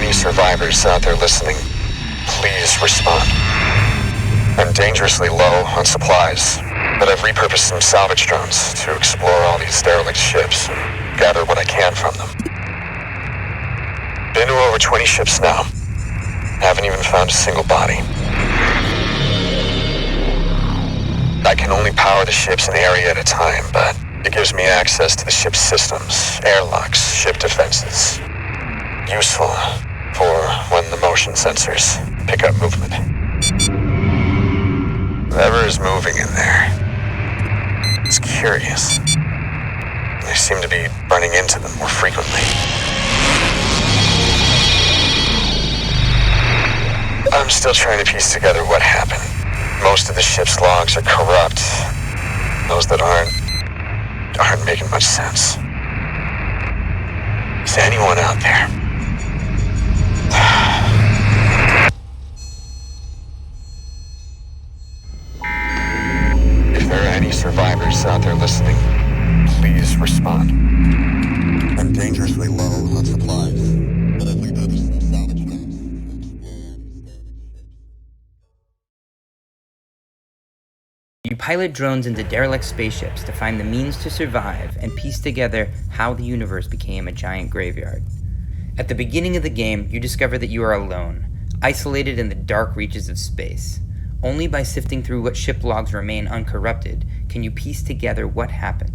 any survivors out there listening, please respond. I'm dangerously low on supplies, but I've repurposed some salvage drones to explore all these derelict ships and gather what I can from them. Been to over 20 ships now. Haven't even found a single body. I can only power the ships an area at a time, but it gives me access to the ship's systems, airlocks, ship defenses. Useful for when the motion sensors pick up movement. Whatever is moving in there, it's curious. I seem to be running into them more frequently. I'm still trying to piece together what happened. Most of the ship's logs are corrupt. Those that aren't making much sense. Is anyone out there? If there are any survivors out there listening, please respond. I'm dangerously low on supplies, but I've repurposed some salvage drones. You pilot drones into derelict spaceships to find the means to survive and piece together how the universe became a giant graveyard. At the beginning of the game, you discover that you are alone, isolated in the dark reaches of space. Only by sifting through what ship logs remain uncorrupted can you piece together what happened.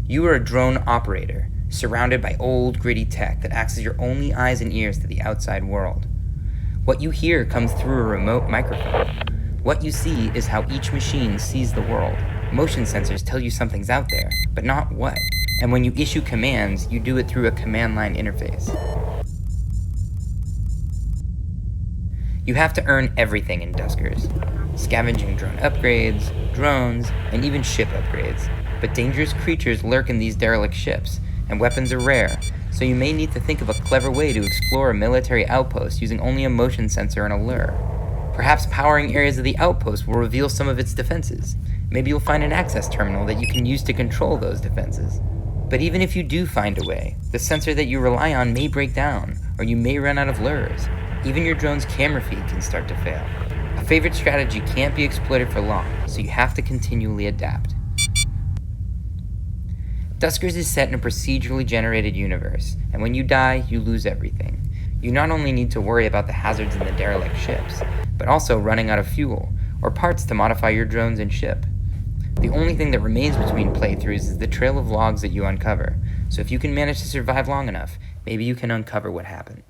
You are a drone operator, surrounded by old, gritty tech that acts as your only eyes and ears to the outside world. What you hear comes through a remote microphone. What you see is how each machine sees the world. Motion sensors tell you something's out there, but not what. And when you issue commands, you do it through a command line interface. You have to earn everything in Duskers, scavenging drone upgrades, drones, and even ship upgrades. But dangerous creatures lurk in these derelict ships, and weapons are rare, so you may need to think of a clever way to explore a military outpost using only a motion sensor and a lure. Perhaps powering areas of the outpost will reveal some of its defenses. Maybe you'll find an access terminal that you can use to control those defenses. But even if you do find a way, the sensor that you rely on may break down, or you may run out of lures. Even your drone's camera feed can start to fail. A favorite strategy can't be exploited for long, so you have to continually adapt. Duskers is set in a procedurally generated universe, and when you die, you lose everything. You not only need to worry about the hazards in the derelict ships, but also running out of fuel, or parts to modify your drones and ship. The only thing that remains between playthroughs is the trail of logs that you uncover, so if you can manage to survive long enough, maybe you can uncover what happened.